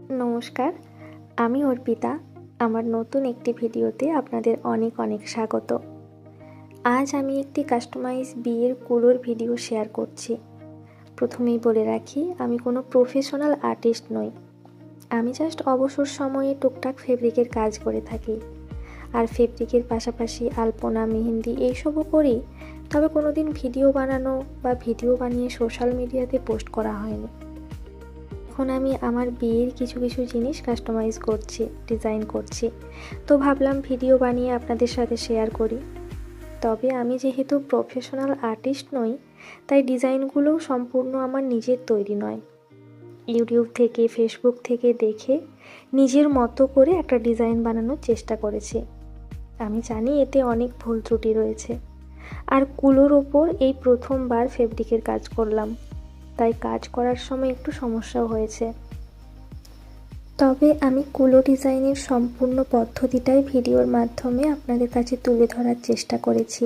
নমস্কার, আমি অর্পিতা। আমার নতুন একটি ভিডিওতে আপনাদের অনেক অনেক স্বাগত। আজ আমি একটি কাস্টমাইজ বিয়ের কুলোর ভিডিও শেয়ার করছি। প্রথমেই বলে রাখি, আমি কোনো প্রফেশনাল আর্টিস্ট নই। আমি জাস্ট অবসর সময়ে টুকটাক ফেব্রিকের কাজ করে থাকি। আর ফেব্রিকের পাশাপাশি আলপনা, মেহেন্দি এইসবও করি, তবে কোনো দিন ভিডিও বানানো বা ভিডিও বানিয়ে সোশ্যাল মিডিয়াতে পোস্ট করা হয়নি। এখন আমি আমার বিয়ের কিছু কিছু জিনিস কাস্টমাইজ করছি, ডিজাইন করছি, তো ভাবলাম ভিডিও বানিয়ে আপনাদের সাথে শেয়ার করি। তবে আমি যেহেতু প্রফেশনাল আর্টিস্ট নই, তাই ডিজাইনগুলোও সম্পূর্ণ আমার নিজের তৈরি নয়। ইউটিউব থেকে, ফেসবুক থেকে দেখে নিজের মতো করে একটা ডিজাইন বানানোর চেষ্টা করেছি। আমি জানি এতে অনেক ভুল ত্রুটি রয়েছে। আর কুলোর ওপর এই প্রথমবার ফেব্রিকের কাজ করলাম, তাই কাজ করার সময় একটু সমস্যাও হয়েছে। তবে আমি কুলো ডিজাইনের সম্পূর্ণ পদ্ধতিটাই ভিডিওর মাধ্যমে আপনাদের কাছে তুলে ধরার চেষ্টা করেছি।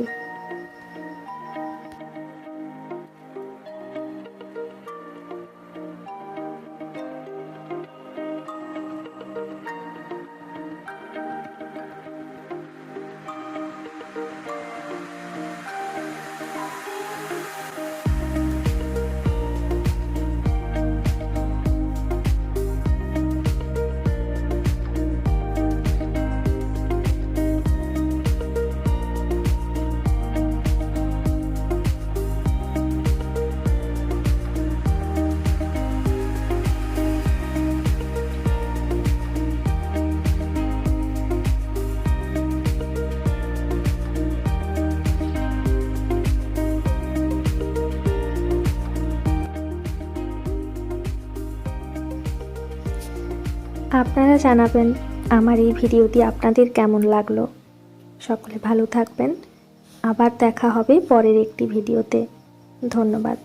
আপনারা জানাবেন আমার এই ভিডিওটি আপনাদের কেমন লাগলো। সকলে ভালো থাকবেন। আবার দেখা হবে পরের একটি ভিডিওতে। ধন্যবাদ।